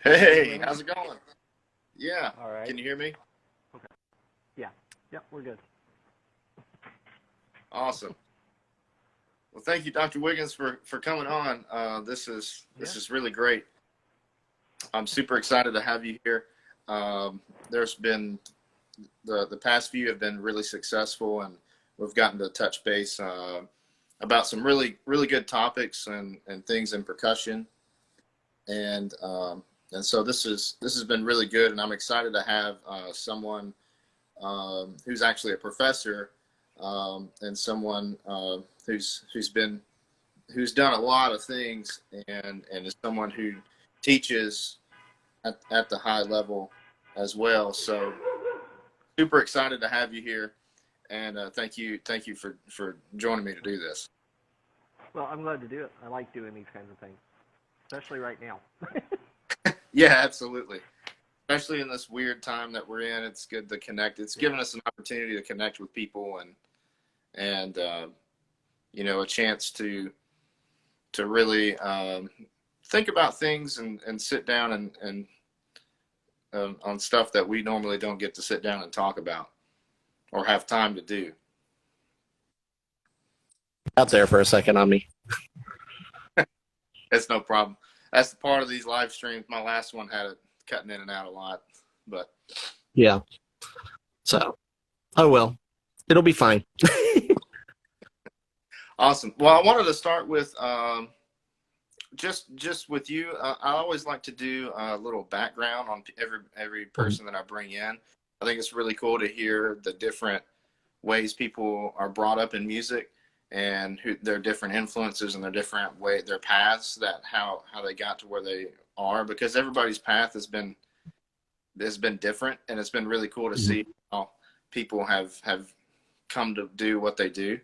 Hey, how's it going? Yeah, All right. can you hear me? Okay. Yeah. Yep, we're good. Awesome. Well, thank you, Dr. Wiggins, for coming on. Yeah. This is really great. I'm super excited to have you here. There's been the past few have been really successful, and we've gotten to touch base about some really good topics and things in percussion, and um, and so this has been really good, and I'm excited to have someone who's actually a professor and someone who's done a lot of things and is someone who teaches at the high level as well. So super excited to have you here, and thank you for joining me to do this. Well, I'm glad to do it. I like doing these kinds of things, especially right now. Yeah, absolutely. Especially in this weird time that we're in, it's good to connect. It's Yeah. given us an opportunity to connect with people and you know, a chance to really think about things and sit down and on stuff that we normally don't get to sit down and talk about or have time to do. Out there for a second on me. It's no problem. That's the part of these live streams. My last one had it cutting in and out a lot, but Yeah. So, oh well, it'll be fine. awesome. Well, I wanted to start with just with you. I always like to do a little background on every person that I bring in. I think it's really cool to hear the different ways people are brought up in music and who their different influences and their paths, that how they got to where they are, because everybody's path has been different, and it's been really cool to see how people have come to do what they do.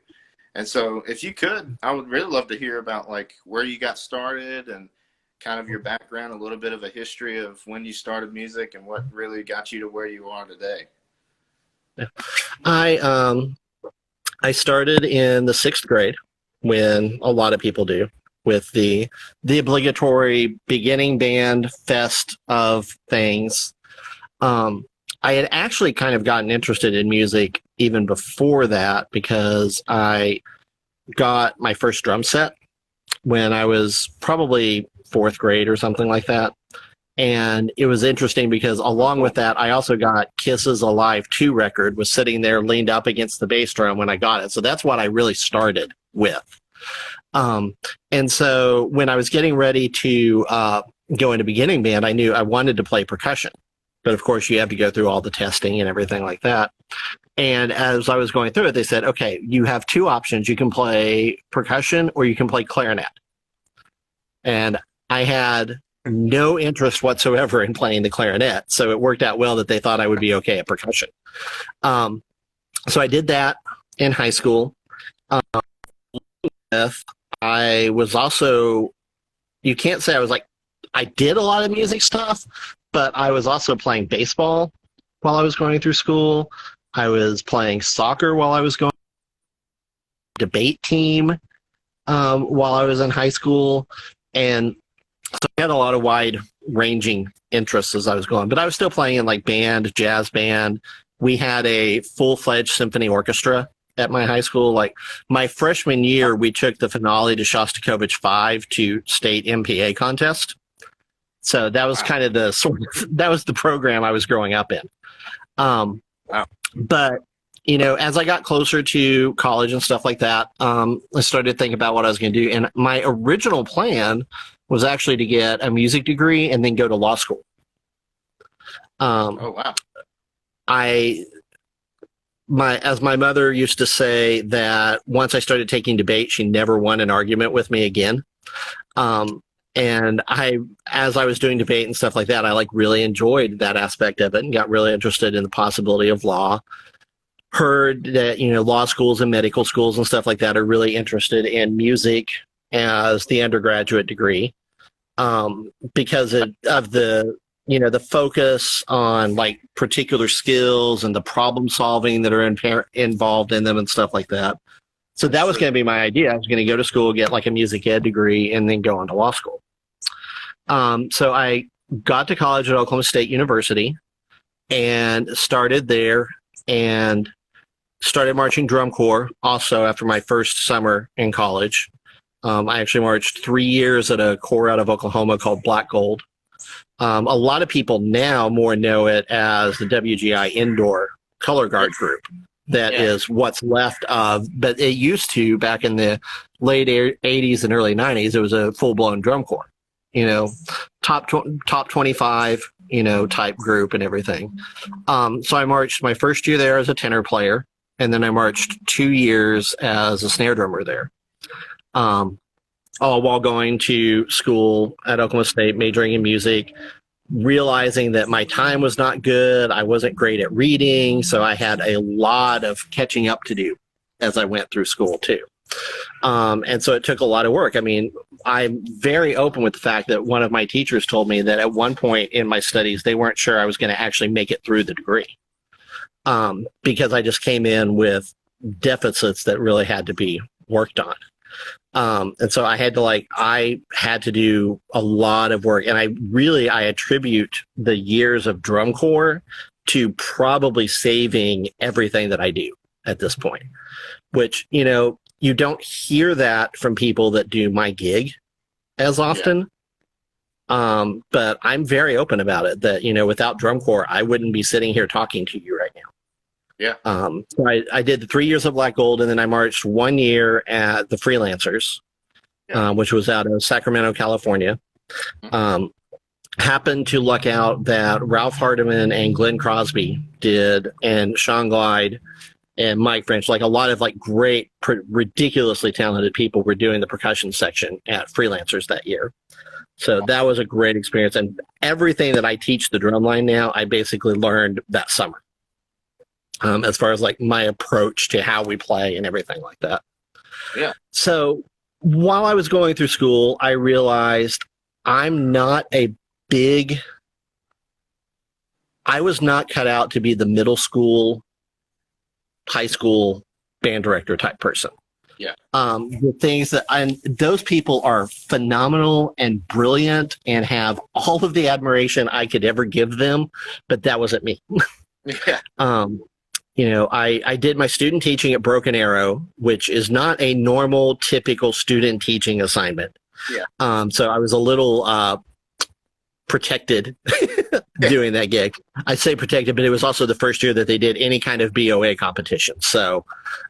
And so if you could, I would really love to hear about like where you got started and kind of your background, a little bit of a history of when you started music and what really got you to where you are today. I I started in the sixth grade, when a lot of people do, with the obligatory beginning band fest of things. I had actually kind of gotten interested in music even before that, because I got my first drum set when I was probably fourth grade or something like that. And it was interesting because along with that, I also got Kiss's Alive 2 record, was sitting there leaned up against the bass drum when I got it. So that's what I really started with. And so when I was getting ready to go into beginning band, I knew I wanted to play percussion. But of course, you have to go through all the testing and everything like that. And as I was going through it, they said, okay, you have two options. You can play percussion or you can play clarinet. And I had no interest whatsoever in playing the clarinet. So it worked out well that they thought I would be okay at percussion. So I did that in high school. I was also, you can't say I was like, I did a lot of music stuff, but I was also playing baseball while I was going through school. I was playing soccer while I was going debate team while I was in high school. And so I had a lot of wide ranging interests as I was going, but I was still playing in like band, jazz band. We had a full-fledged symphony orchestra at my high school. Like my freshman year, we took the finale to Shostakovich 5 to state MPA contest. So that was kind of that was the program I was growing up in. But, you know, as I got closer to college and stuff like that, I started thinking about what I was going to do. And my original plan was actually to get a music degree and then go to law school. Oh, wow. As my mother used to say, that once I started taking debate, she never won an argument with me again. And as I was doing debate and stuff like that, I like really enjoyed that aspect of it and got really interested in the possibility of law. Heard that, you know, law schools and medical schools and stuff like that are really interested in music as the undergraduate degree, because of the, you know, the focus on like particular skills and the problem solving that are involved in them and stuff like that. So that was going to be my idea. I was going to go to school, get like a music ed degree, and then go on to law school. So I got to college at Oklahoma State University and started there and started marching drum corps also after my first summer in college. I actually marched 3 years at a corps out of Oklahoma called Black Gold. A lot of people now more know it as the WGI Indoor Color Guard Group. That is what's left of, but it used to, back in the late 80s and early 90s, it was a full-blown drum corps, top 25, type group and everything. So I marched my first year there as a tenor player, and then I marched 2 years as a snare drummer there. All while going to school at Oklahoma State, majoring in music, realizing that my time was not good. I wasn't great at reading, so I had a lot of catching up to do as I went through school too. And so it took a lot of work. I mean, I'm very open with the fact that one of my teachers told me that at one point in my studies, they weren't sure I was going to actually make it through the degree, because I just came in with deficits that really had to be worked on. And so I had to do a lot of work, and I attribute the years of drum corps to probably saving everything that I do at this point, which, you don't hear that from people that do my gig as often. But I'm very open about it that, without drum corps, I wouldn't be sitting here talking to you right now. Yeah. So I did the 3 years of Black Gold, and then I marched 1 year at the Freelancers, which was out of Sacramento, California. Happened to luck out that Ralph Hardiman and Glenn Crosby did, and Sean Glide and Mike French, like a lot of great, ridiculously talented people were doing the percussion section at Freelancers that year. So that was a great experience. And everything that I teach the drumline now, I basically learned that summer. As far as my approach to how we play and everything like that. Yeah. So while I was going through school, I realized I was not cut out to be the middle school, high school band director type person. Yeah. The things and those people are phenomenal and brilliant and have all of the admiration I could ever give them, but that wasn't me. Yeah. I did my student teaching at Broken Arrow, which is not a normal, typical student teaching assignment. Yeah. So I was a little protected doing that gig. I say protected, but it was also the first year that they did any kind of BOA competition. So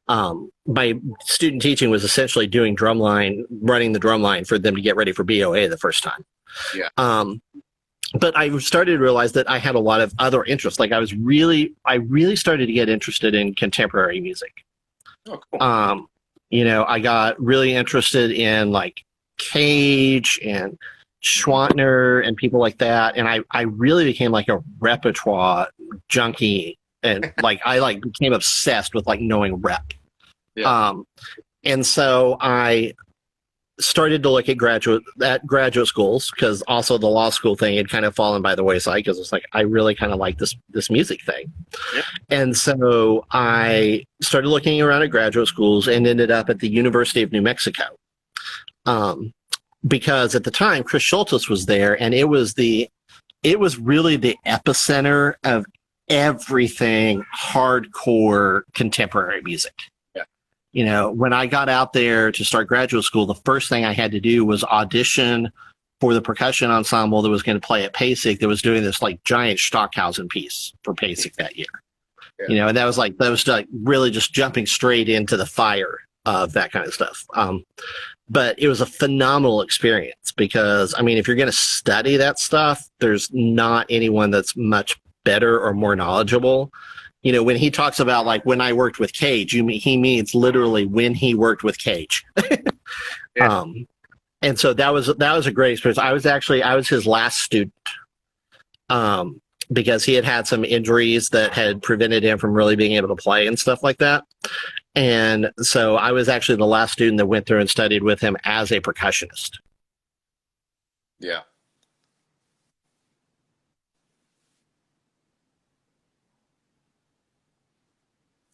my student teaching was essentially running the drumline for them to get ready for BOA the first time. Yeah. But I started to realize that I had a lot of other interests. I really started to get interested in contemporary music. Oh, cool. I got really interested in Cage and Schwantner and people like that. And I really became a repertoire junkie. And I became obsessed with knowing rep. Yeah. And so I started to look at graduate schools, because also the law school thing had kind of fallen by the wayside, because it's I really kind of like this music thing. Yeah. And so I started looking around at graduate schools and ended up at the University of New Mexico. Because at the time Chris Schultes was there, and it was really the epicenter of everything hardcore contemporary music. When I got out there to start graduate school, the first thing I had to do was audition for the percussion ensemble that was going to play at PASIC, that was doing this giant Stockhausen piece for PASIC that year. Yeah. And that was really just jumping straight into the fire of that kind of stuff. But it was a phenomenal experience, because, if you're going to study that stuff, there's not anyone that's much better or more knowledgeable. When he talks about when I worked with Cage, he means literally when he worked with Cage. Yeah. And so that was a great experience. I was his last student, because he had some injuries that had prevented him from really being able to play and stuff like that. And so I was actually the last student that went through and studied with him as a percussionist. Yeah.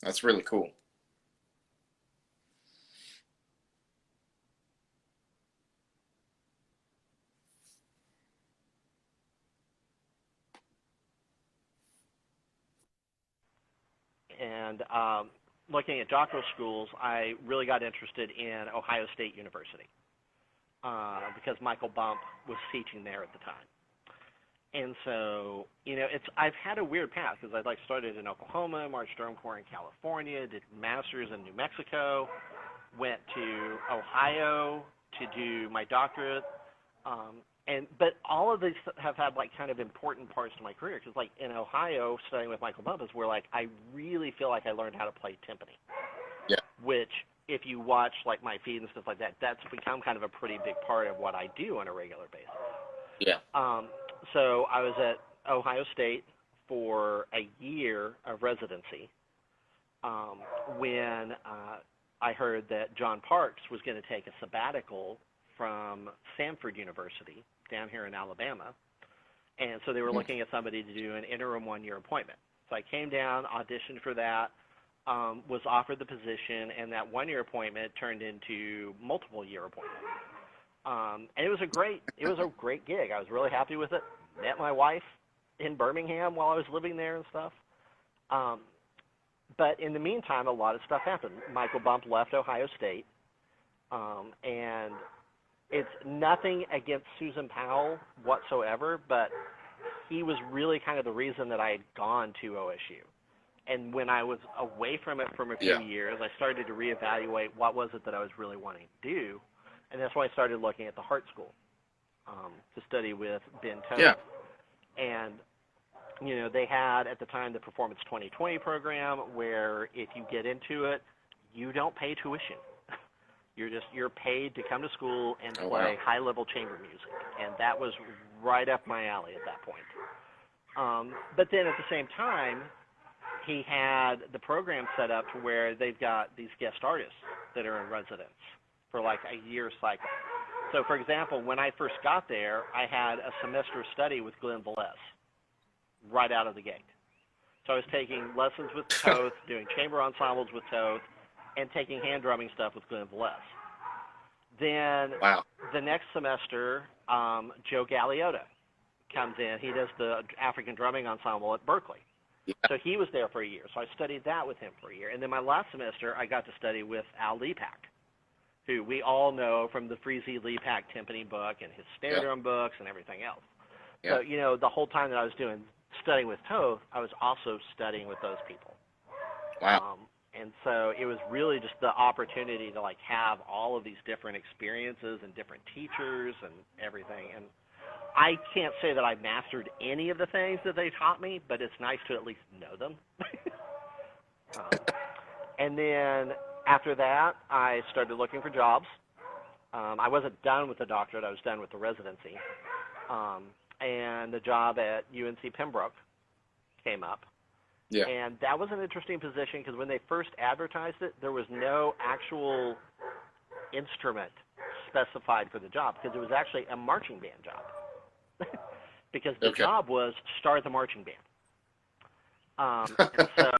That's really cool. And looking at doctoral schools, I really got interested in Ohio State University because Michael Bump was teaching there at the time. And so, I've had a weird path because I started in Oklahoma, marched Drum Corps in California, did masters in New Mexico, went to Ohio to do my doctorate, but all of these have had kind of important parts to my career because in Ohio, studying with Michael Bump is where I really feel like I learned how to play timpani. Yeah. Which, if you watch my feed and stuff like that, that's become kind of a pretty big part of what I do on a regular basis. Yeah. So I was at Ohio State for a year of residency when I heard that John Parks was going to take a sabbatical from Samford University down here in Alabama. And so they were looking at somebody to do an interim one-year appointment. So I came down, auditioned for that, was offered the position, and that one-year appointment turned into multiple-year appointments. And it was a great gig. I was really happy with it. Met my wife in Birmingham while I was living there and stuff. But in the meantime, a lot of stuff happened. Michael Bump left Ohio State, and it's nothing against Susan Powell whatsoever, but he was really kind of the reason that I had gone to OSU. And when I was away from it for a few years, I started to reevaluate what was it that I was really wanting to do. And that's why I started looking at the Hart School to study with Ben Toth. Yeah. And, they had at the time the Performance 2020 program where if you get into it, you don't pay tuition. You're paid to come to school and play high-level chamber music. And that was right up my alley at that point. But then at the same time, he had the program set up to where they've got these guest artists that are in residence for a year cycle. So, for example, when I first got there, I had a semester of study with Glenn Velez right out of the gate. So I was taking lessons with Toth, doing chamber ensembles with Toth, and taking hand drumming stuff with Glenn Velez. Then the next semester, Joe Galeota comes in. He does the African drumming ensemble at Berkeley. Yeah. So he was there for a year. So I studied that with him for a year. And then my last semester, I got to study with Al Lepak, who we all know from the Freezy Lepak timpani book and his snare drum books and everything else. Yeah. So, the whole time that I was studying with Toth, I was also studying with those people. Wow. And so it was really just the opportunity to have all of these different experiences and different teachers and everything. And I can't say that I mastered any of the things that they taught me, but it's nice to at least know them. And then after that, I started looking for jobs. I wasn't done with the doctorate. I was done with the residency. And the job at UNC Pembroke came up. Yeah. And that was an interesting position because when they first advertised it, there was no actual instrument specified for the job because it was actually a marching band job. Because the job was start the marching band. And so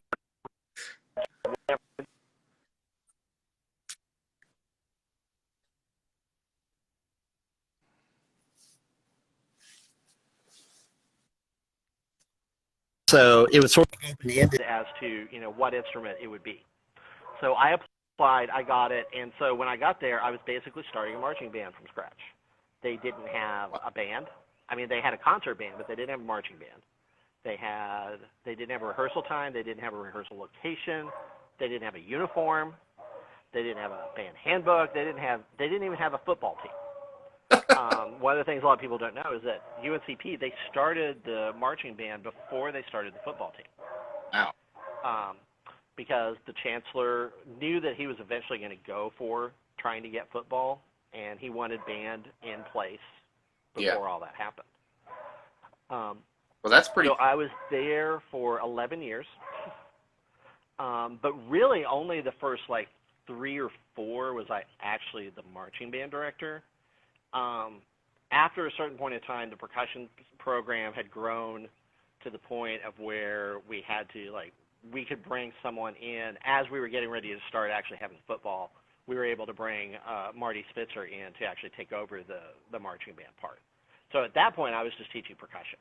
So it was sort of open-ended as to, what instrument it would be. So I applied, I got it, and so when I got there, I was basically starting a marching band from scratch. They didn't have a band. I mean, they had a concert band, but they didn't have a marching band. They didn't have a rehearsal time. They didn't have a rehearsal location. They didn't have a uniform. They didn't have a band handbook. They didn't even have a football team. One of the things a lot of people don't know is that UNCP, they started the marching band before they started the football team. Wow. Because the chancellor knew that he was eventually going to go for trying to get football, and he wanted band in place before all that happened. Well, that's pretty. So I was there for 11 years, but really only the first 3 or 4 was I actually the marching band director. After a certain point in time, the percussion program had grown to the point of where we had to, we could bring someone in. As we were getting ready to start actually having football, we were able to bring Marty Spitzer in to actually take over the marching band part. So at that point, I was just teaching percussion.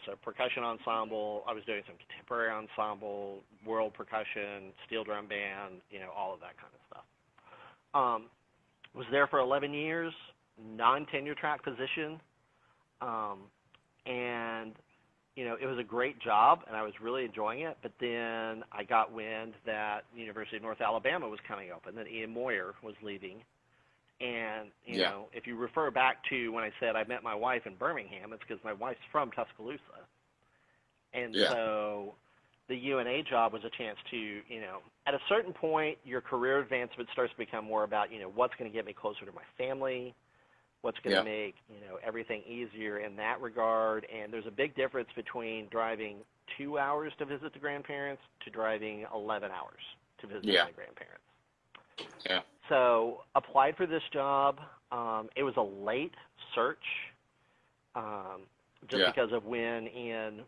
So percussion ensemble. I was doing some contemporary ensemble, world percussion, steel drum band, all of that kind of stuff. Was there for 11 years, non-tenure track position, and it was a great job, and I was really enjoying it. But then I got wind that the University of North Alabama was coming open, that Ian Moyer was leaving. And, if you refer back to when I said I met my wife in Birmingham, it's because my wife's from Tuscaloosa. And so the UNA job was a chance to, at a certain point, your career advancement starts to become more about, what's going to get me closer to my family, what's going to make, everything easier in that regard. And there's a big difference between driving 2 hours to visit the grandparents to driving 11 hours to visit my grandparents. Yeah. So applied for this job. It was a late search, just because of when Ian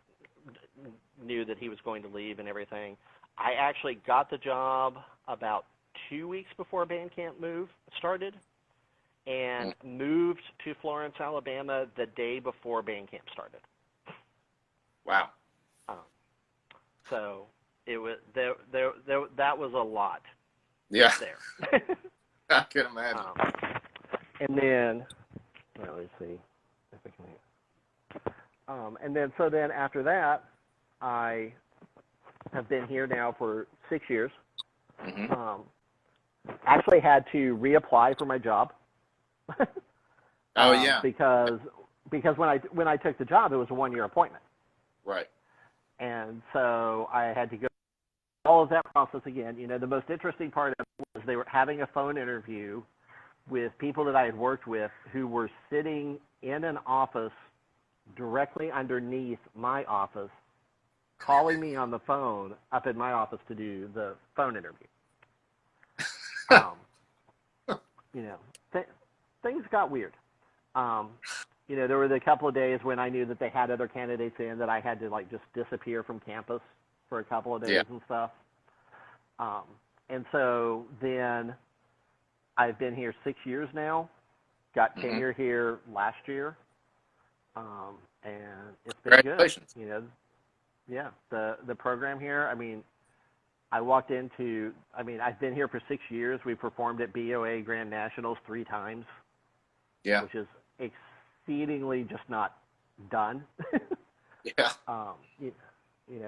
knew that he was going to leave and everything. I actually got the job about 2 weeks before band camp move started, and moved to Florence, Alabama the day before band camp started. Wow. So it was that was a lot. Yeah. There. I can imagine. And then, let me see if I can. And then after that, I have been here now for 6 years. Mm-hmm. Actually had to reapply for my job. Because when I took the job, it was a 1-year appointment. Right. And so I had to go all of that process again. The most interesting part of it was they were having a phone interview with people that I had worked with who were sitting in an office directly underneath my office, calling me on the phone up in my office to do the phone interview. Things got weird. There were a couple of days when I knew that they had other candidates in that I had to just disappear from campus for a couple of days and stuff. And so then I've been here 6 years now, got tenure here last year, and it's been Congratulations. good. The program here, I've been here for 6 years. We performed at BOA Grand Nationals 3 times, which is exceedingly just not done.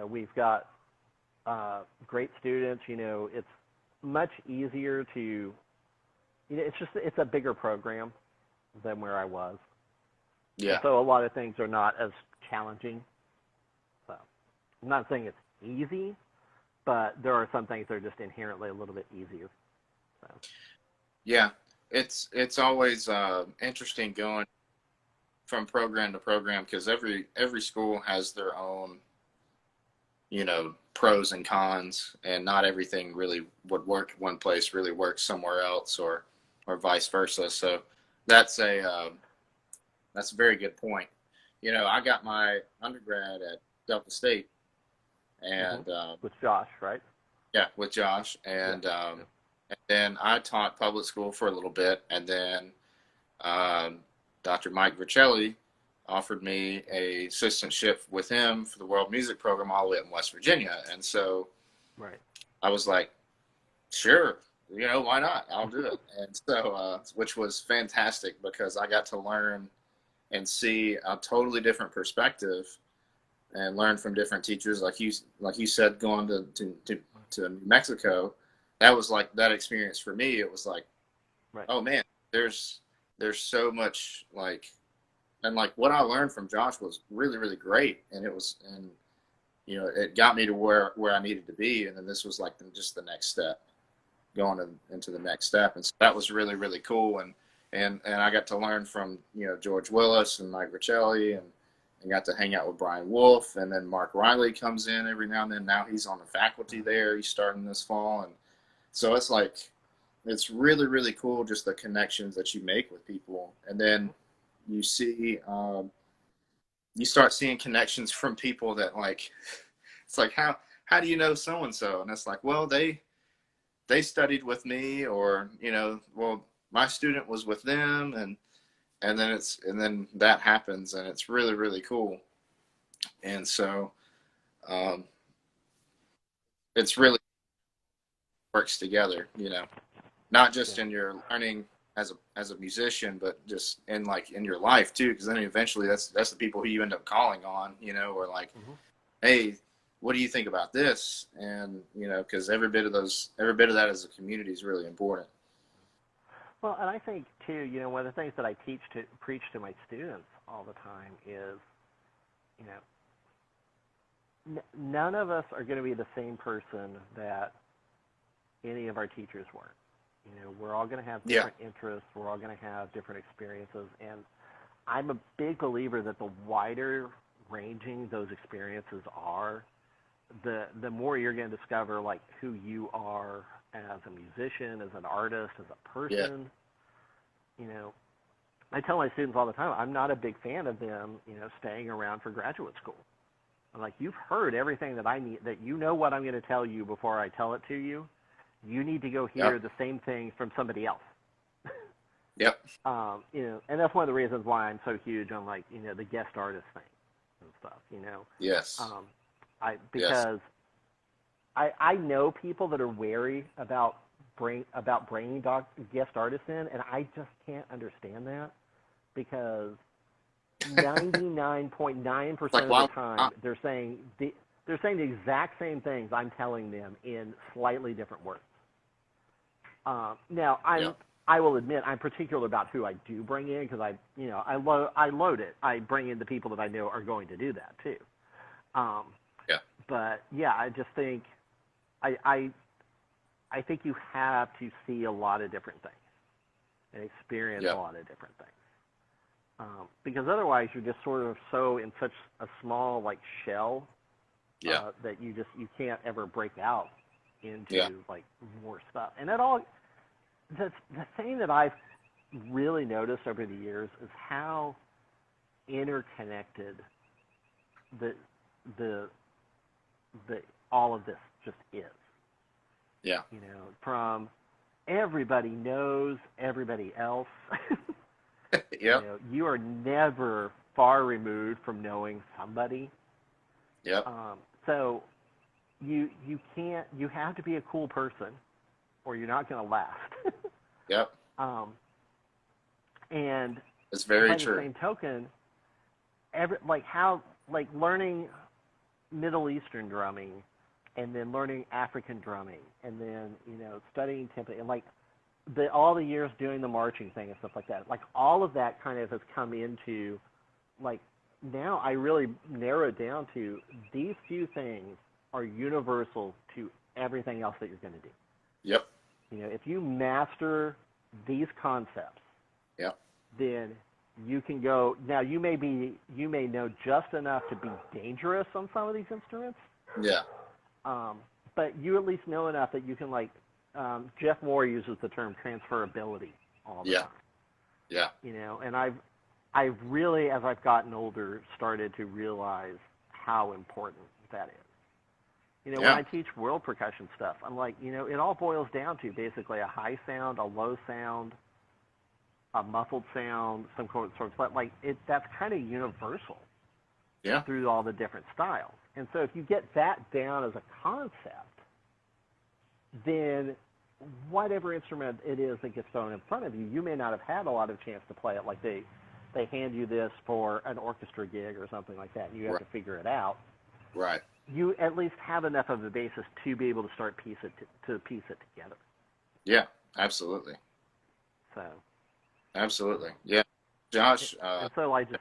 We've got great students. It's much easier to, it's a bigger program than where I was. Yeah. So a lot of things are not as challenging. So I'm not saying it's easy, but there are some things that are just inherently a little bit easier. So. Yeah, it's always interesting going from program to program, because every school has their own, pros and cons, and not everything really would work one place really works somewhere else, or vice versa. So that's a very good point. I got my undergrad at Delta State, and with Josh, right? Yeah, with Josh, and then I taught public school for a little bit, and then Dr. Mike Vercelli offered me a assistantship with him for the World Music Program all the way up in West Virginia, and so I was like, sure, why not? I'll do it. And so, which was fantastic, because I got to learn and see a totally different perspective and learn from different teachers. Like you said, going to New Mexico, that was like that experience for me. It was like, oh man, there's so much and what I learned from Josh was really, really great. And it got me to where I needed to be. And then this was just the next step, going into the next step. And so that was really, really cool. And I got to learn from, George Willis and Mike Vercelli, and got to hang out with Brian Wolf. And then Mark Riley comes in every now and then. Now he's on the faculty there. He's starting this fall. And so it's really, really cool, just the connections that you make with people. And then you see, you start seeing connections from people that it's like, how do you know so-and-so? And it's like, well, they studied with me, or, well, my student was with them, and then that happens, and it's really, really cool. And so um, it's really works together, you know, not just Yeah. in your learning as a musician, but just in like in your life too. Because then eventually that's the people who you end up calling on, you know, or like, Hmm. hey, what do you think about this? And you know, because every bit of that as a community is really important. Well, and I think too, you know, one of the things that I preach to my students all the time is, you know, none of us are going to be the same person that any of our teachers were. You know, we're all going to have Yeah, different interests. We're all going to have different experiences, and I'm a big believer that the wider ranging those experiences are, the more you're going to discover like who you are as a musician, as an artist, as a yeah, person. You know, I tell my students all the time, I'm not a big fan of them, you know, staying around for graduate school. I'm like, you've heard everything that I need, that you know what I'm going to tell you before I tell it to you. You need to go hear yep, the same thing from somebody else. yep, You know, and that's one of the reasons why I'm so huge on like, you know, the guest artist thing and stuff. You know, yes, um, yes, because I know people that are wary about bringing guest artists in, and I just can't understand that because 99.9% like of the why time not? they're saying the exact same things I'm telling them in slightly different words. Now Yeah, I will admit I'm particular about who I do bring in because I load it. I bring in the people that I know are going to do that too. Um, yeah, but yeah, I just think I, I I think you have to see a lot of different things and experience yeah, a lot of different things. Because otherwise you're just sort of so in such a small like shell yeah, that you can't ever break out yeah, into like more stuff. And that all the thing that I've really noticed over the years is how interconnected the the the all of this just is. yeah, You know, from everybody knows everybody else. You yep, know, you are never far removed from knowing somebody. yep, So you have to be a cool person or you're not going to last. yep. um, and It's very by the true. same token, like learning Middle Eastern drumming and then learning African drumming and then studying timpani and like all the years doing the marching thing and stuff like that. Like all of that kind of has come into like now I really narrow it down to these few things are universal to everything else that you're going to do. Yep, If you master these concepts, yep, then you can go. Now you may know just enough to be dangerous on some of these instruments, yeah, um, but you at least know enough that you can like. Jeff Moore uses the term transferability all the yeah, time. yeah, And I've really, as I've gotten older, started to realize how important that is. When yeah, I teach world percussion stuff, I'm like, it all boils down to basically a high sound, a low sound, a muffled sound, some sort of like that's kind of universal yeah, through all the different styles. And so if you get that down as a concept, then whatever instrument it is that gets thrown in front of you, you may not have had a lot of chance to play it. Like they hand you this for an orchestra gig or something like that, and you have right, to figure it out. right. You at least have enough of a basis to be able to start to piece it together. Yeah, absolutely, So, absolutely. um, Yeah, Josh. and so I just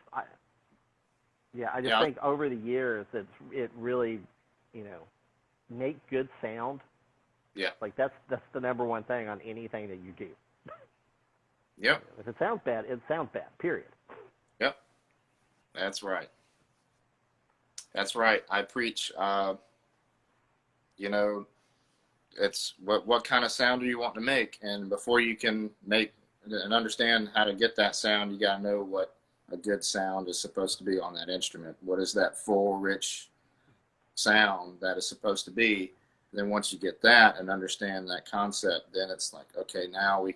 Yeah, think over the years it really, make good sound. yeah, Like that's the number one thing on anything that you do. yep, If it sounds bad, it sounds bad. Period. yep. That's right. That's right. I preach. You know, it's what kind of sound do you want to make, and before you can make and understand how to get that sound, you got to know what a good sound is supposed to be on that instrument. What is that full, rich sound that is supposed to be? And then once you get that and understand that concept, then it's like, okay, now we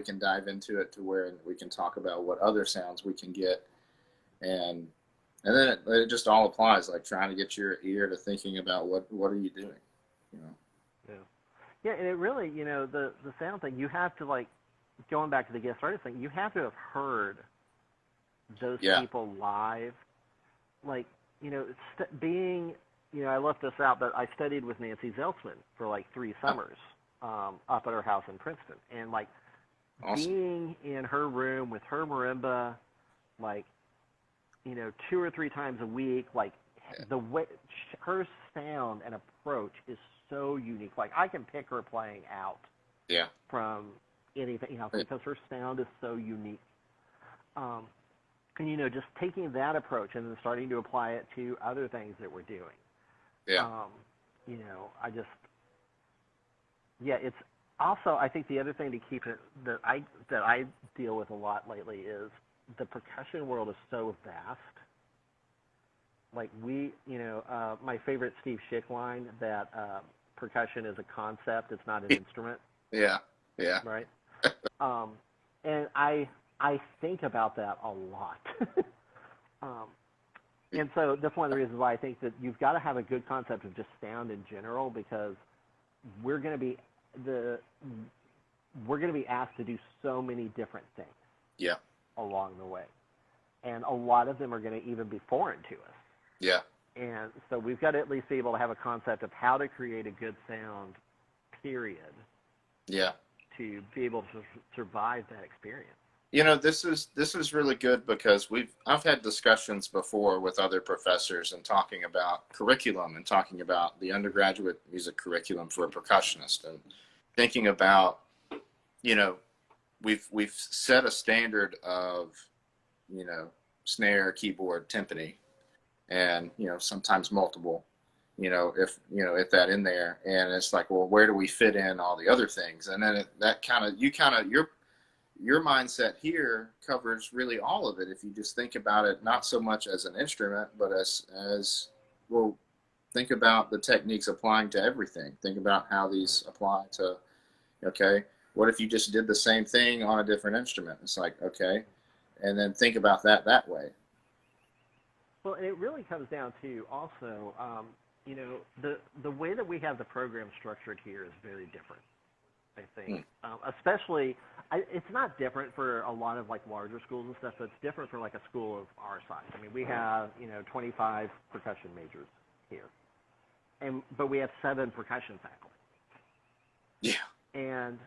can dive into it to where we can talk about what other sounds we can get and And then it just all applies, like trying to get your ear to thinking about what are you doing, you know? Yeah. Yeah, and it really, the sound thing, you have to like going back to the guest artist thing, you have to have heard those Yeah. people live. Like, being, I left this out, but I studied with Nancy Zeltzman for like 3 summers up at her house in Princeton. And like Awesome. being in her room with her marimba, like, 2 or 3 times a week, like Yeah. the way her sound and approach is so unique. Like I can pick her playing out Yeah. from anything else because her sound is so unique. Um, and just taking that approach and then starting to apply it to other things that we're doing. Yeah. I just, yeah, it's also, I think the other thing to keep it that I deal with a lot lately is the percussion world is so vast. Like my favorite Steve Schick line that percussion is a concept, it's not an instrument, Yeah. Yeah. right? And I think about that a lot. um, and so that's one of the reasons why I think that you've got to have a good concept of just sound in general, because we're going to be asked to do so many different things Yeah. along the way, and a lot of them are going to even be foreign to us. Yeah. And so we've got to at least be able to have a concept of how to create a good sound, period, Yeah. to be able to survive that experience. This is really good because I've had discussions before with other professors and talking about curriculum and talking about the undergraduate music curriculum for a percussionist and thinking about, we've set a standard of, snare, keyboard, timpani, and sometimes multiple, if that in there, and it's like, well, where do we fit in all the other things? And then that kind of your mindset here covers really all of it if you just think about it not so much as an instrument, but as well, think about the techniques applying to everything. Think about how these apply to, okay, what if you just did the same thing on a different instrument? It's like, okay, and then think about that way. Well, and it really comes down to also, the way that we have the program structured here is very different. I think, especially, it's not different for a lot of like larger schools and stuff, but it's different for like a school of our size. I mean, we have 25 percussion majors here, but we have 7 percussion faculty. Yeah. And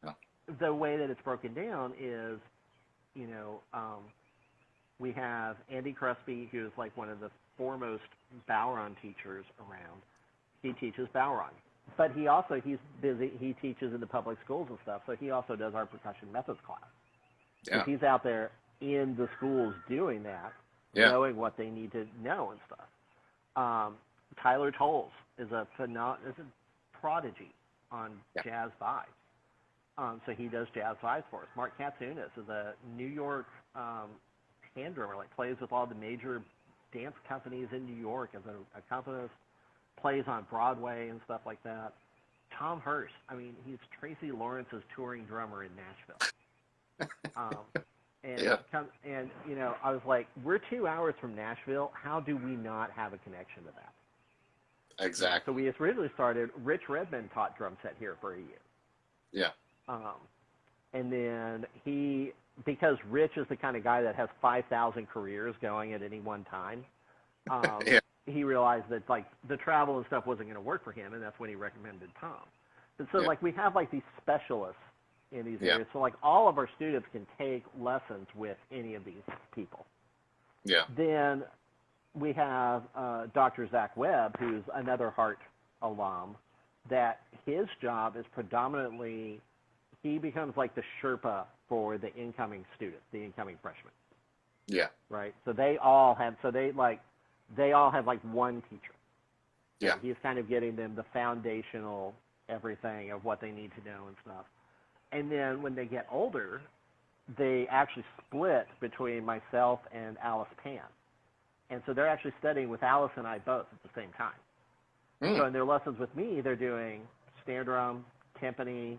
Yeah. the way that it's broken down is, we have Andy Crusby, who is like one of the foremost Bowron teachers around. He teaches Bowron. But he's busy. He teaches in the public schools and stuff, so he also does our percussion methods class. Yeah. He's out there in the schools doing that, knowing what they need to know and stuff. Tyler Tolles is a prodigy on jazz vibes. So he does jazz vibes for us. Mark Katsounis is a New York hand drummer, like plays with all the major dance companies in New York as an accompanist. Plays on Broadway and stuff like that. Tom Hurst, I mean, he's Tracy Lawrence's touring drummer in Nashville. And I was like, we're 2 hours from Nashville. How do we not have a connection to that? Exactly. So we originally started. Rich Redmond taught drum set here for a year. Yeah. And then because Rich is the kind of guy that has 5,000 careers going at any one time. Yeah. He realized that like the travel and stuff wasn't going to work for him, and that's when he recommended Tom. And so like we have like these specialists in these areas, so like all of our students can take lessons with any of these people. Yeah. Then we have Dr. Zach Webb, who's another Hart alum, that his job is predominantly, he becomes like the Sherpa for the incoming students, the incoming freshmen. Yeah. Right. So they all have like one teacher. Yeah. So he's kind of getting them the foundational everything of what they need to know and stuff. And then when they get older, they actually split between myself and Alice Pan. And so they're actually studying with Alice and I both at the same time. So in their lessons with me, they're doing snare drum, timpani,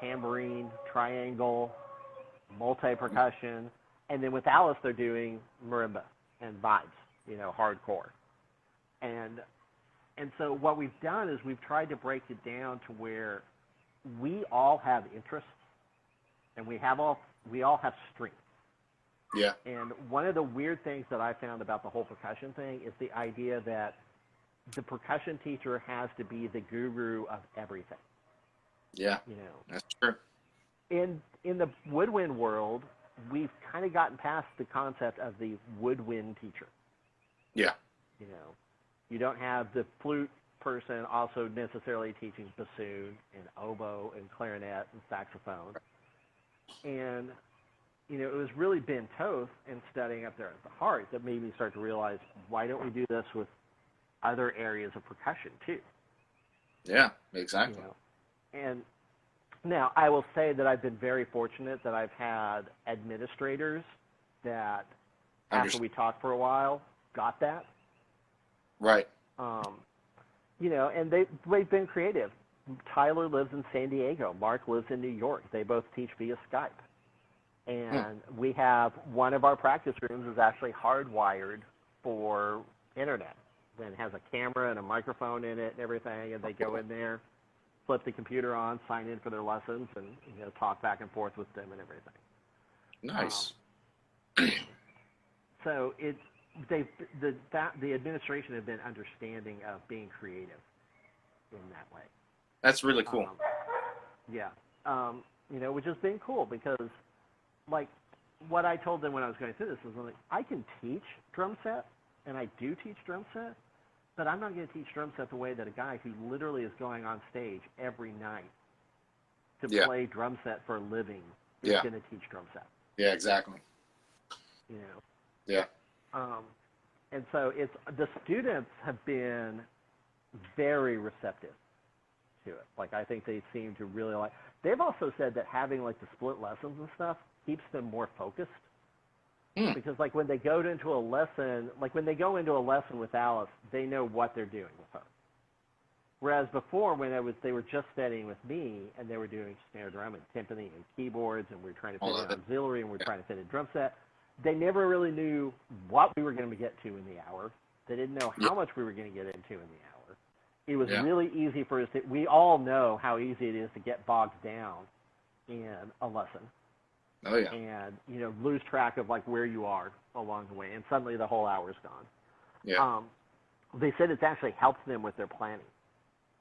tambourine, triangle, multi-percussion. And then with Alice, they're doing marimba and vibes. hardcore. And so what we've done is we've tried to break it down to where we all have interests and we all have strengths. Yeah. And one of the weird things that I found about the whole percussion thing is the idea that the percussion teacher has to be the guru of everything. Yeah. That's true. In the woodwind world, we've kind of gotten past the concept of the woodwind teacher. Yeah. You don't have the flute person also necessarily teaching bassoon and oboe and clarinet and saxophone. And, it was really Ben Toth and studying up there at the Heart that made me start to realize, why don't we do this with other areas of percussion too? Yeah, exactly. And now I will say that I've been very fortunate that I've had administrators that, after we talked for a while, got that. Right. And they've been creative. Tyler lives in San Diego. Mark lives in New York. They both teach via Skype. And we have one of our practice rooms is actually hardwired for internet. Then it has a camera and a microphone in it and everything, and they go in there, flip the computer on, sign in for their lessons, and talk back and forth with them and everything. Nice. So the administration have been understanding of being creative in that way. That's really cool. Which has been cool because, like, what I told them when I was going through this was, like, I can teach drum set, and I do teach drum set, but I'm not going to teach drum set the way that a guy who literally is going on stage every night to play drum set for a living is going to teach drum set. Yeah, exactly. Yeah. And so the students have been very receptive to it. Like, I think they seem to really like. They've also said that having like the split lessons and stuff keeps them more focused. Because like when they go into a lesson, with Alice, they know what they're doing with her. Whereas before, when they were just studying with me and they were doing snare drum and timpani and keyboards, and we were trying to fit in auxiliary and we were trying to fit in drum set, they never really knew what we were going to get to in the hour. They didn't know how much we were going to get into in the hour. It was really easy for us. We all know how easy it is to get bogged down in a lesson. Oh, yeah. And, lose track of, like, where you are along the way. And suddenly the whole hour's gone. Yeah. They said it's actually helped them with their planning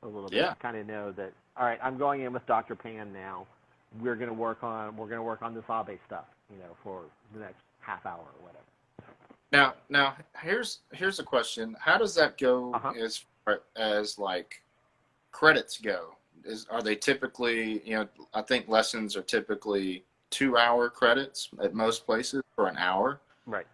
a little bit. Kind of know that, all right, I'm going in with Dr. Pan now. We're going to work on this Abe stuff, for the next half hour or whatever. Now, here's a question. How does that go as far as, like, credits go? Are they typically, I think lessons are typically 2-hour credits at most places for an hour. Right.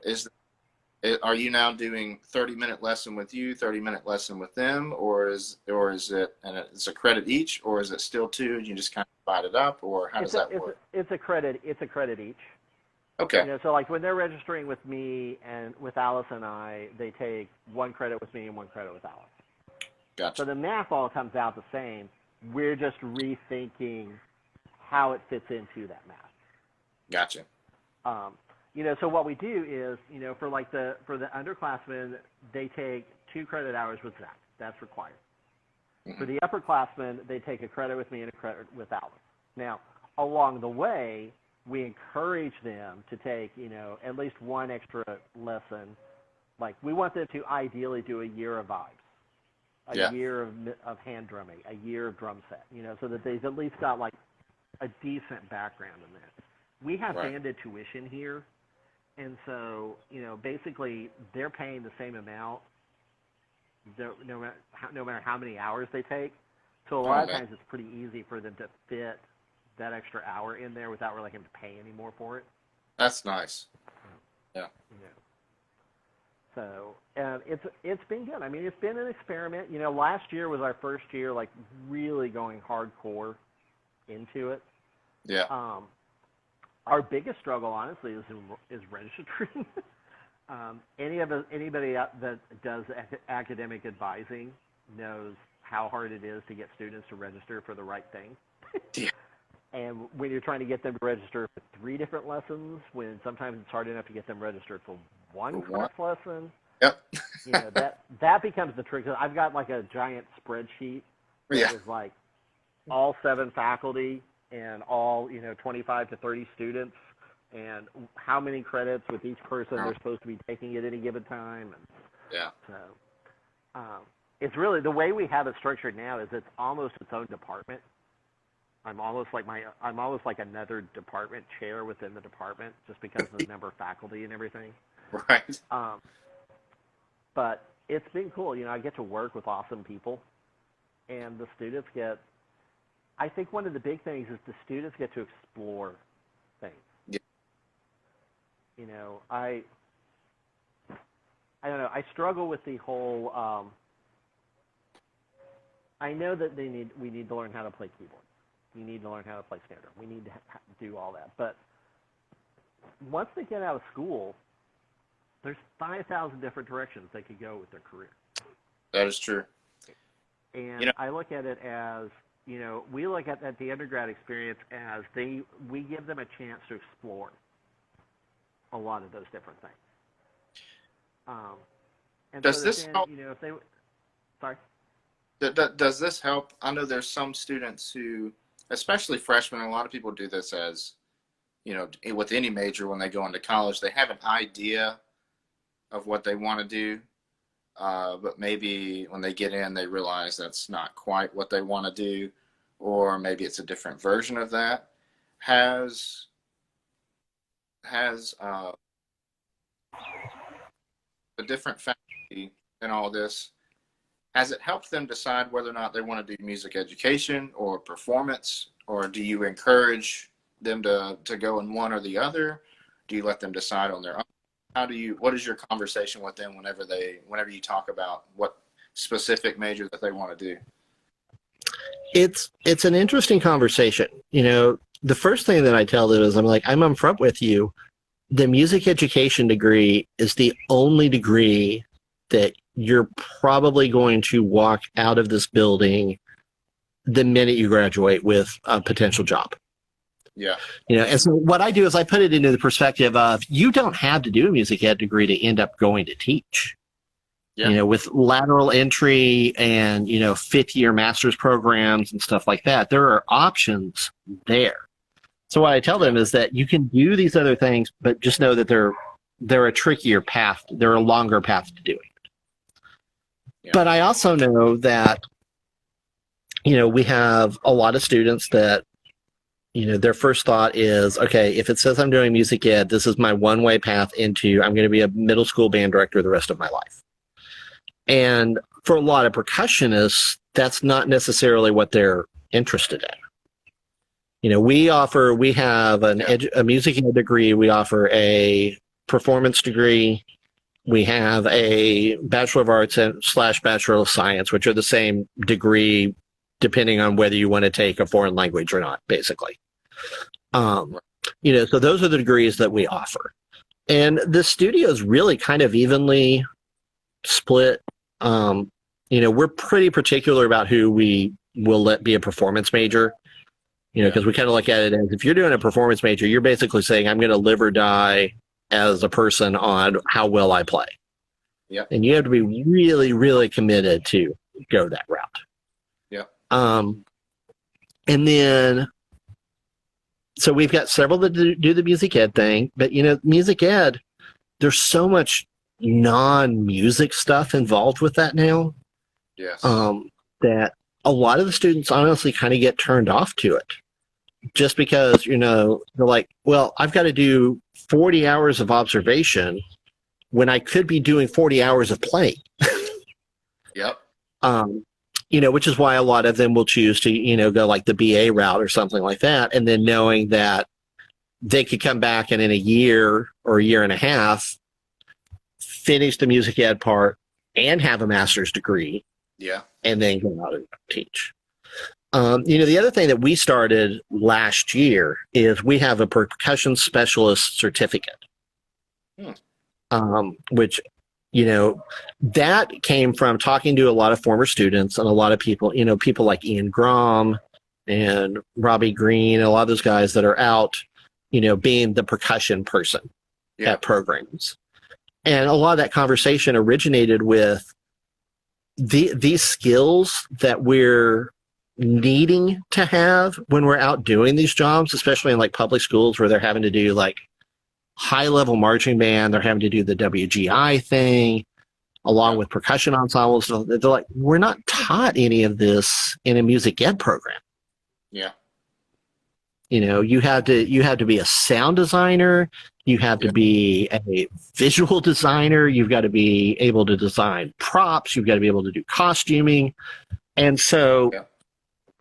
Are you now doing 30-minute lesson with you, 30-minute lesson with them, or is it, and it's a credit each, or is it still 2 and you just kind of divide it up, or how does that work? It's a credit each. Okay. So like when they're registering with me and with Alice and I, they take 1 credit with me and 1 credit with Alice. Gotcha. So the math all comes out the same. We're just rethinking how it fits into that math. Gotcha. So what we do is, for the underclassmen, they take 2 credit hours with Zach. That's required. Mm-hmm. For the upperclassmen, they take a credit with me and a credit with Alice. Now, along the way, we encourage them to take, at least 1 extra lesson. Like, we want them to ideally do a year of vibes, a year of hand drumming, a year of drum set, so that they've at least got, like, a decent background in that. We have banded tuition here, and so, basically they're paying the same amount no matter how many hours they take. So a lot of times it's pretty easy for them to fit that extra hour in there without really having to pay any more for it. That's nice. Yeah. So it's been good. I mean, it's been an experiment. Last year was our first year, like, really going hardcore into it. Yeah. Our biggest struggle, honestly, is registering. Anybody that does academic advising knows how hard it is to get students to register for the right thing. Yeah. And when you're trying to get them to register for 3 different lessons, when sometimes it's hard enough to get them registered for one class lesson, Yep. That becomes the trick. I've got like a giant spreadsheet that Yeah. is like all 7 faculty and all 25 to 30 students, and how many credits with each person they're supposed to be taking at any given time. And Yeah. so it's really the way we have it structured now is it's almost its own department. I'm almost like another department chair within the department, just because of the number of faculty and everything. Right. But it's been cool. I get to work with awesome people, and the students get. I think one of the big things is the students get to explore things. Yeah. I don't know. I struggle with the whole. I know that we need to learn how to play keyboard. We need to learn how to play standard. We need to do all that. But once they get out of school, there's 5,000 different directions they could go with their career. That is true. And I look at it as, we look at the undergrad experience as we give them a chance to explore a lot of those different things. And Does so this then, help? if they, sorry. Does this help? I know there's some students who, especially freshmen, a lot of people do this as, with any major when they go into college, they have an idea of what they want to do, but maybe when they get in, they realize that's not quite what they want to do, or maybe it's a different version of that. Has the different faculty in all this, has it helped them decide whether or not they want to do music education or performance, or do you encourage them to go in one or the other? Do you let them decide on their own? What is your conversation with them whenever you talk about what specific major that they want to do? It's an interesting conversation. The first thing that I tell them is I'm upfront with you. The music education degree is the only degree that you're probably going to walk out of this building the minute you graduate with a potential job. Yeah. And so what I do is I put it into the perspective of you don't have to do a music ed degree to end up going to teach. Yeah. With lateral entry and, 5th-year master's programs and stuff like that, there are options there. So what I tell them is that you can do these other things, but just know that they're a trickier path. They're a longer path to doing it. Yeah. But I also know that, we have a lot of students that, their first thought is, okay, if it says I'm doing music ed, this is my one-way path into, I'm going to be a middle school band director the rest of my life. And for a lot of percussionists, that's not necessarily what they're interested in. We have a music ed degree, we offer a performance degree, we have a Bachelor of Arts / Bachelor of Science, which are the same degree depending on whether you want to take a foreign language or not, basically. So those are the degrees that we offer. And the studio is really kind of evenly split. We're pretty particular about who we will let be a performance major, because we kind of look at it as if you're doing a performance major, you're basically saying, I'm going to live or die as a person on how well I play. Yeah. And you have to be really, really committed to go that route. Yeah. And then, so we've got several that do the music ed thing, but music ed, there's so much non-music stuff involved with that now. Yes. That a lot of the students honestly kind of get turned off to it just because, they're like, well, I've got to do 40 hours of observation when I could be doing 40 hours of playing. Yep. Which is why a lot of them will choose to, go like the BA route or something like that. And then knowing that they could come back and in a year or a year and a half, finish the music ed part and have a master's degree. Yeah. And then go out and teach. The other thing that we started last year is we have a percussion specialist certificate, which, that came from talking to a lot of former students and a lot of people, people like Ian Grom and Robbie Green, a lot of those guys that are out, being the percussion person at programs. And a lot of that conversation originated with these skills that we're needing to have when we're out doing these jobs, especially in like public schools where they're having to do like high level marching band, they're having to do the WGI thing along with percussion ensembles. So they're like, we're not taught any of this in a music ed program. Yeah. You know, you have to be a sound designer, you have to be a visual designer, you've got to be able to design props, you've got to be able to do costuming. And so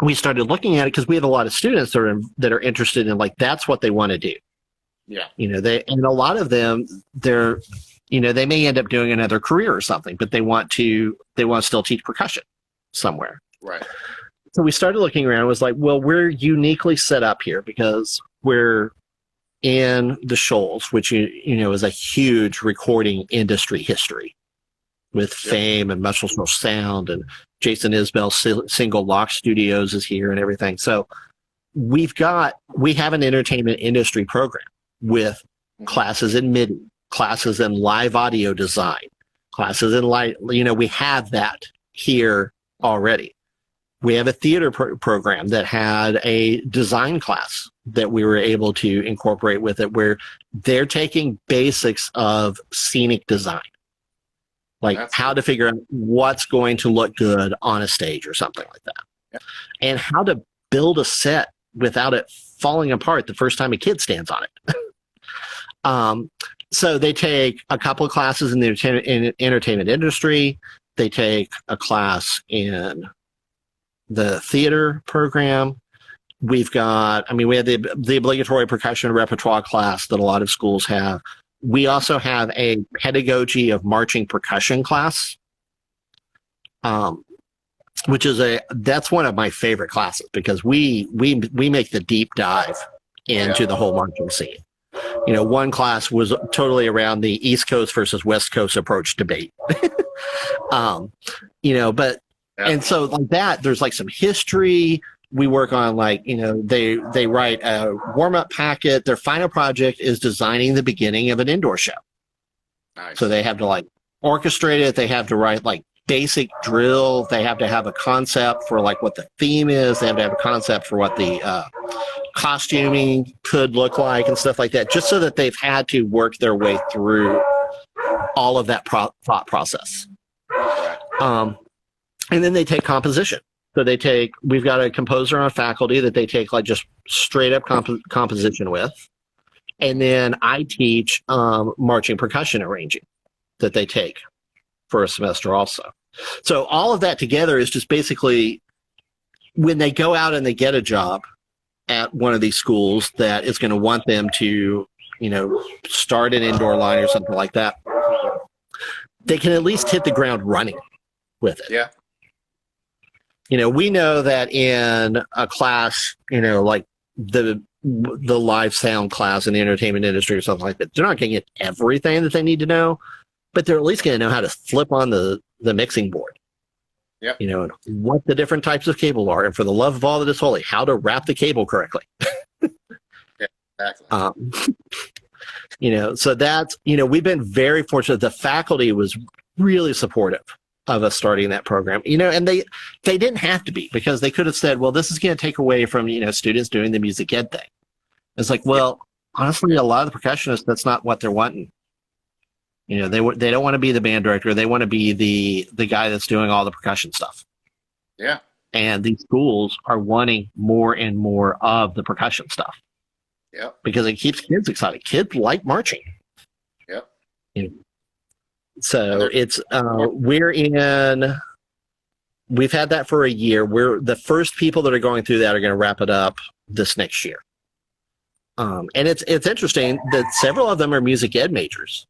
we started looking at it because we have a lot of students that are interested in, like, that's what they want to do. Yeah. You know, and a lot of them, they're, you know, they may end up doing another career or something, but they want to still teach percussion somewhere. Right. So we started looking around and was like, well, we're uniquely set up here because we're in the Shoals, which, you know, is a huge recording industry history with Fame and Muscle Sound, and Jason Isbell's Single Lock Studios is here and everything. So we have an entertainment industry program with classes in MIDI, classes in live audio design, classes in light, you know, we have that here already. We have a theater program that had a design class that we were able to incorporate with it, where they're taking basics of scenic design, like how to figure out what's going to look good on a stage or something like that, and how to build a set without it falling apart the first time a kid stands on it. So they take a couple of classes in the entertainment industry. They take a class in the theater program. We have the obligatory percussion repertoire class that a lot of schools have. We also have a pedagogy of marching percussion class, which is that's one of my favorite classes because we make the deep dive into the whole marching scene. You know, one class was totally around the East Coast versus West Coast approach debate. You know, but and so like that, there's like some history. We work on, like, you know, they write a warm-up packet. Their final project is designing the beginning of an indoor show. Nice. So they have to like orchestrate it. They have to write like basic drill. They have to have a concept for like what the theme is. They have to have a concept for what the costuming could look like and stuff like that, just so that they've had to work their way through all of that thought process. And then they take composition. So we've got a composer on faculty that they take like just straight up composition with. And then I teach marching percussion arranging that they take for a semester also. So all of that together is just basically when they go out and they get a job at one of these schools that is going to want them to, you know, start an indoor line or something like that, they can at least hit the ground running with it. Yeah. You know, we know that in a class, you know, like the live sound class in the entertainment industry or something like that, they're not going to get everything that they need to know, but they're at least going to know how to flip on the mixing board. Yeah. You know, and what the different types of cable are, and for the love of all that is holy, how to wrap the cable correctly. Yeah, exactly. You know, so that's, you know, we've been very fortunate. The faculty was really supportive of us starting that program, you know, and they didn't have to be, because they could have said, well, this is going to take away from, you know, students doing the music ed thing. It's like, well, honestly, a lot of the percussionists, that's not what they're wanting. You know, they don't want to be the band director. They want to be the guy that's doing all the percussion stuff. Yeah. And these schools are wanting more and more of the percussion stuff. Yep. Because it keeps kids excited. Kids like marching. Yep. You know, so it's we've had that for a year. We're the first people that are going through that are going to wrap it up this next year. And it's interesting that several of them are music ed majors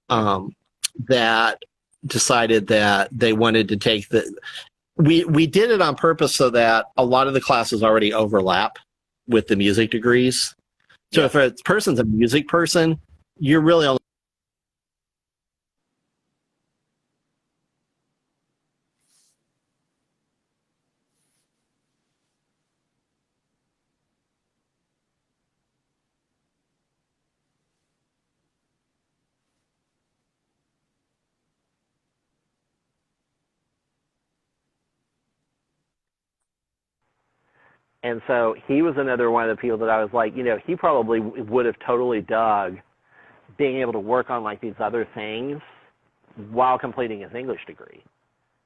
that decided that they wanted to take we did it on purpose so that a lot of the classes already overlap with the music degrees. So if a person's a music person, you're really only And so he was another one of the people that I was like, he probably would have totally dug being able to work on like these other things while completing his English degree.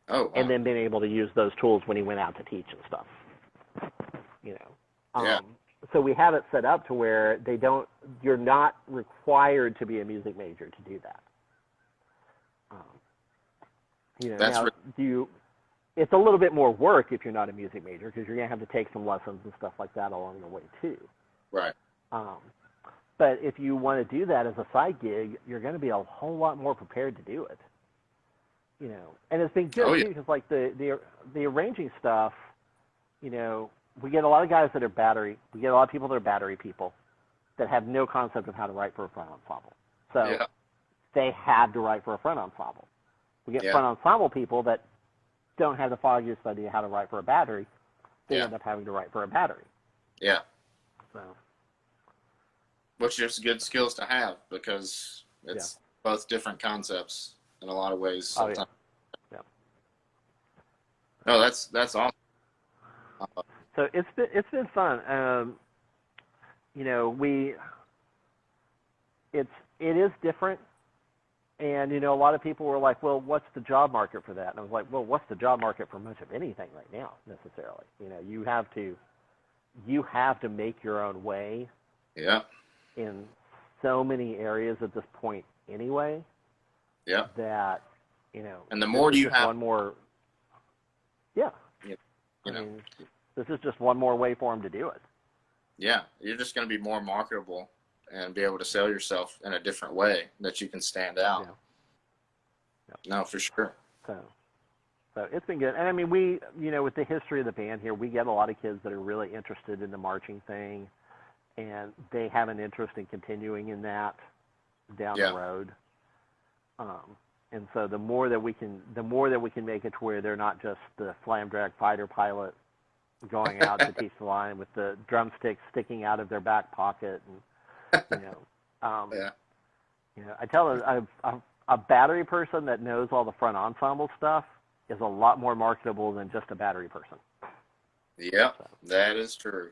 Oh, wow. And then being able to use those tools when he went out to teach and stuff. Yeah. So we have it set up to where you're not required to be a music major to do that. It's a little bit more work if you're not a music major because you're going to have to take some lessons and stuff like that along the way too. Right. But if you want to do that as a side gig, you're going to be a whole lot more prepared to do it. And it's been good too because like the arranging stuff, we get a lot of guys that are battery. We get a lot of people that are battery people that have no concept of how to write for a front ensemble. So they have to write for a front ensemble. We get front ensemble people that don't have the foggiest idea how to write for a battery. They end up having to write for a battery. Yeah. So. Which is good skills to have because it's both different concepts in a lot of ways. Sometimes. Oh, yeah. No, that's awesome. So it's been fun. It is different, and a lot of people were like, "Well, what's the job market for that?" And I was like, "Well, what's the job market for much of anything right now necessarily? You have to make your own way." Yeah. In so many areas at this point, anyway. Yeah. That and the more you have, one more. Yeah. This is just one more way for them to do it. Yeah, you're just going to be more marketable and be able to sell yourself in a different way that you can stand out. No, for sure. So it's been good. And I mean, we, with the history of the band here, we get a lot of kids that are really interested in the marching thing, and they have an interest in continuing in that down the road. And so the more that we can make it to where they're not just the slam drag fighter pilot going out to teach the line with the drumsticks sticking out of their back pocket, and I tell a battery person that knows all the front ensemble stuff is a lot more marketable than just a battery person. Yep, that is true.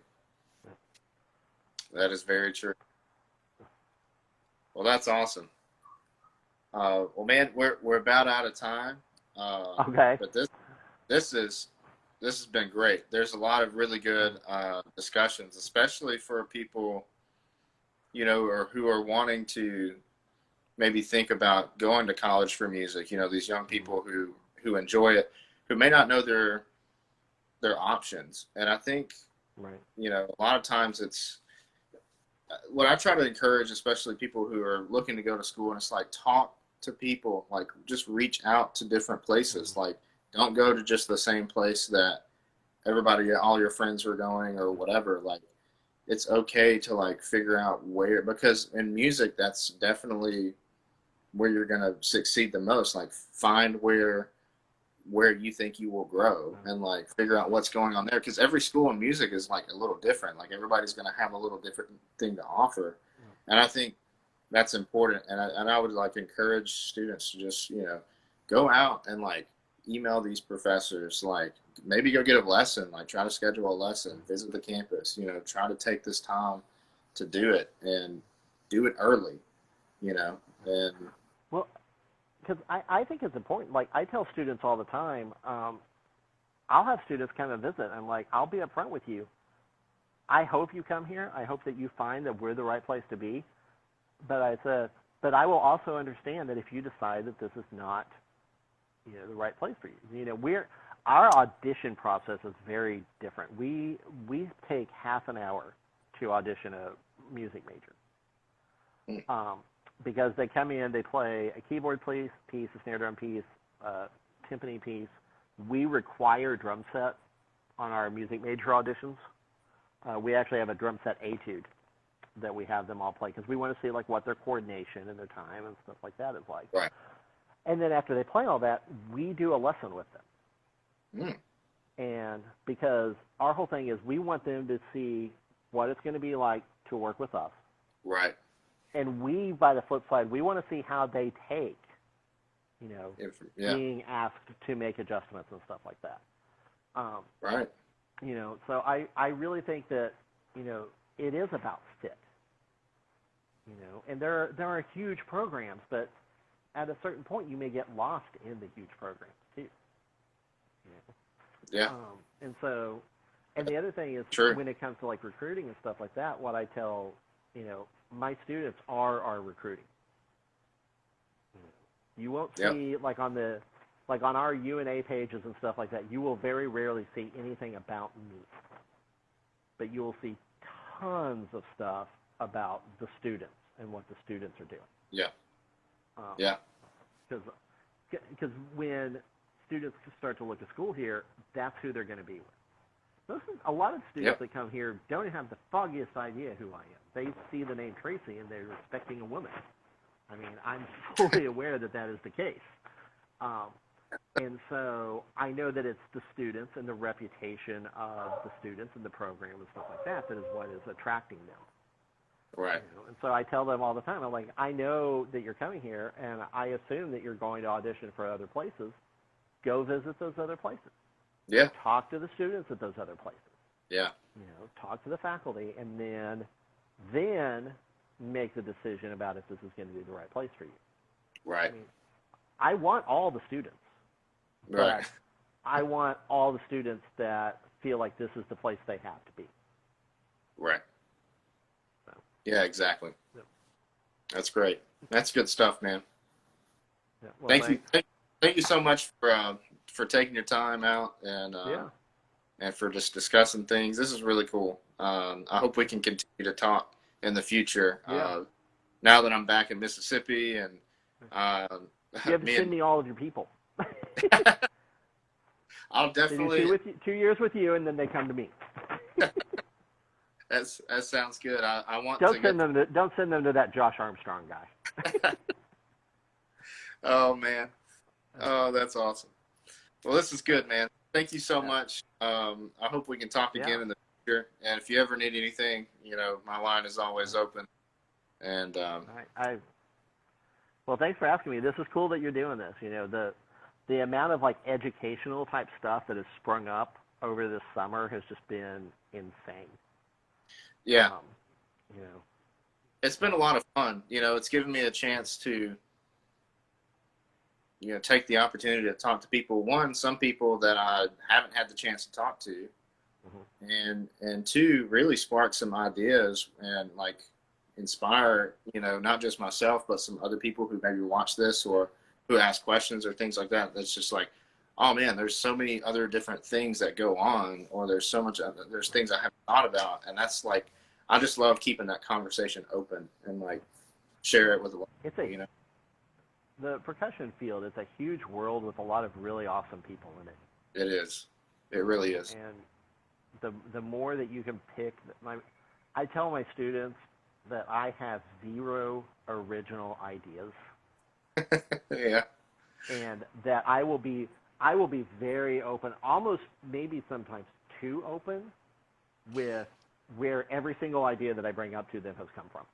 That is very true. Well, that's awesome. Well, man, we're about out of time. Okay. But this has been great. There's a lot of really good discussions, especially for people, or who are wanting to maybe think about going to college for music. These young people who enjoy it, who may not know their options. And I think, a lot of times it's what I try to encourage, especially people who are looking to go to school, and it's like talk to people, like just reach out to different places. Like don't go to just the same place that all your friends are going or whatever. Like it's okay to like figure out where, because in music, that's definitely where you're going to succeed the most. Like find where you think you will grow and like figure out what's going on there. Cause every school in music is like a little different. Like everybody's going to have a little different thing to offer. And I think that's important. And I would like encourage students to just, go out and like email these professors, like maybe go get a lesson, like try to schedule a lesson, visit the campus, try to take this time to do it and do it early, and well, because I think it's important. Like I tell students all the time, I'll have students come and visit. I'm like, I'll be upfront with you. I hope you come here. I hope that you find that we're the right place to be. But I will also understand that if you decide that this is not, the right place for you. Our audition process is very different. We take half an hour to audition a music major. Because they come in, they play a keyboard piece, a snare drum piece, a timpani piece. We require drum set on our music major auditions. We actually have a drum set etude that we have them all play because we want to see like what their coordination and their time and stuff like that is like. Right. And then after they play all that, we do a lesson with them. And because our whole thing is we want them to see what it's going to be like to work with us. Right. And we, by the flip side, we want to see how they take, being asked to make adjustments and stuff like that. Right. So I really think that, it is about fit, and there are huge programs, but at a certain point you may get lost in the huge programs too. Yeah. And so, and the other thing is, True. when it comes to like recruiting and stuff like that, what I tell, my students are recruiting. You won't Yep. see like on our UNA pages and stuff like that, you will very rarely see anything about me. But you will see tons of stuff about the students and what the students are doing. Yeah. Yeah. Because when students start to look at school here, that's who they're going to be with. A lot of students that come here don't have the foggiest idea who I am. They see the name Tracy and they're expecting a woman. I mean, I'm fully aware that is the case. And so I know that it's the students and the reputation of the students and the program and stuff like that is what is attracting them. Right. And so I tell them all the time, I'm like, I know that you're coming here, and I assume that you're going to audition for other places. Go visit those other places. Yeah. Talk to the students at those other places. Yeah. Talk to the faculty, and then make the decision about if this is going to be the right place for you. Right. I mean, I want all the students. Right. But I want all the students that feel like this is the place they have to be. Right. So. Yeah, exactly. Yeah. That's great. That's good stuff, man. Yeah. Well, thank you. Thank you so much for taking your time out and for just discussing things. This is really cool. I hope we can continue to talk in the future. Yeah. Now that I'm back in Mississippi and you have to send me all of your people. I'll definitely they do 2 years with you, and then they come to me. That sounds good. I want don't to send them to that Josh Armstrong guy. Oh man, oh that's awesome. Well, this is good, man. Thank you so much. I hope we can talk again in the future. And if you ever need anything, my line is always open. And well, thanks for asking me. This is cool that you're doing this. The amount of like educational type stuff that has sprung up over this summer has just been insane. Yeah. It's been a lot of fun. It's given me a chance to, take the opportunity to talk to people. One, some people that I haven't had the chance to talk to, and two, really spark some ideas and like inspire, not just myself, but some other people who maybe watch this or who ask questions or things like that. That's just like, oh man, there's so many other different things that go on, or there's things I haven't thought about. And that's like, I just love keeping that conversation open and like share it with the world, The percussion field is a huge world with a lot of really awesome people in it. It is. It really is. And the more that you can pick, I tell my students that I have 0 original ideas. Yeah. And that I will be very open, almost maybe sometimes too open, with where every single idea that I bring up to them has come from.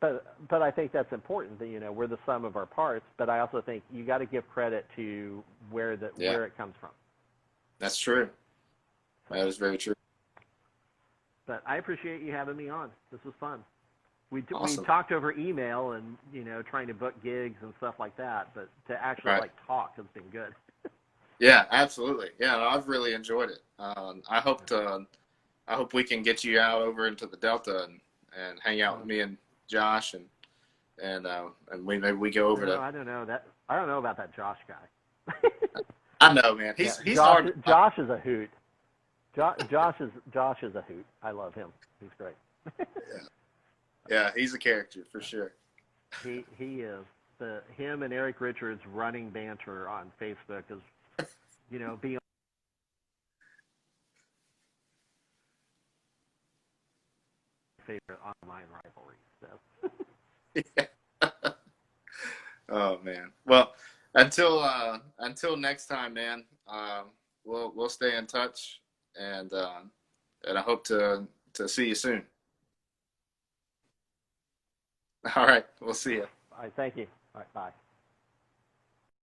But I think that's important that we're the sum of our parts. But I also think you got to give credit to where it comes from. That's true. That is very true. But I appreciate you having me on. This was fun. We talked over email and trying to book gigs and stuff like that. But to actually talk has been good. Yeah, absolutely. Yeah, I've really enjoyed it. I hope we can get you out over into the Delta and hang out with me and Josh and maybe we go over to. I don't know about that Josh guy. I know, man. He's Josh, hard. Josh is a hoot. Josh is a hoot. I love him. He's great. Yeah, he's a character for sure. He is. Him and Eric Richards running banter on Facebook is, being favorite online rivalry. So. Yeah. Oh man. Well, until next time, man. We'll stay in touch, and I hope to see you soon. All right, we'll see you. All right, thank you. All right, bye.